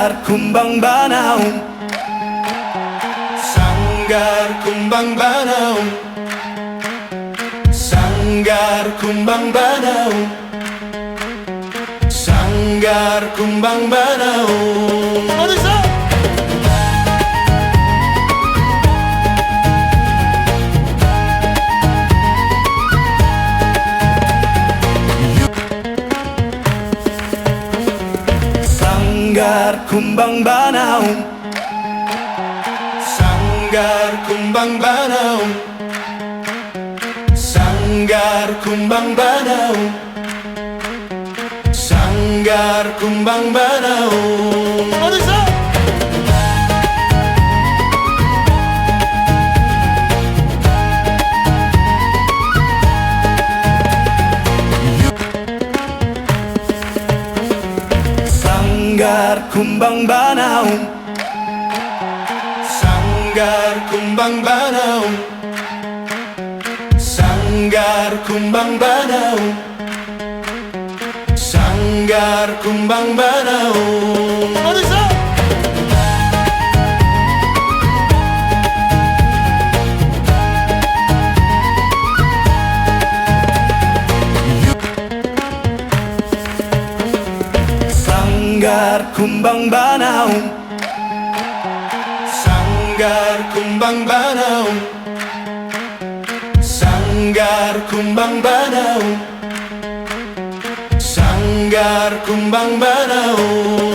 Sanggar kumbang banau, sanggar kumbang banau, sanggar kumbang banau, sanggar kumbang banau. Sanggar kumbang banau, sanggar kumbang banau, sanggar kumbang banau, sanggar kumbang banau. Sanggar kumbang banau, sanggar kumbang banau, sanggar kumbang banau, sanggar kumbang banau. Sanggar kumbang banau, sanggar kumbang banau, sanggar kumbang banau, sanggar kumbang banau.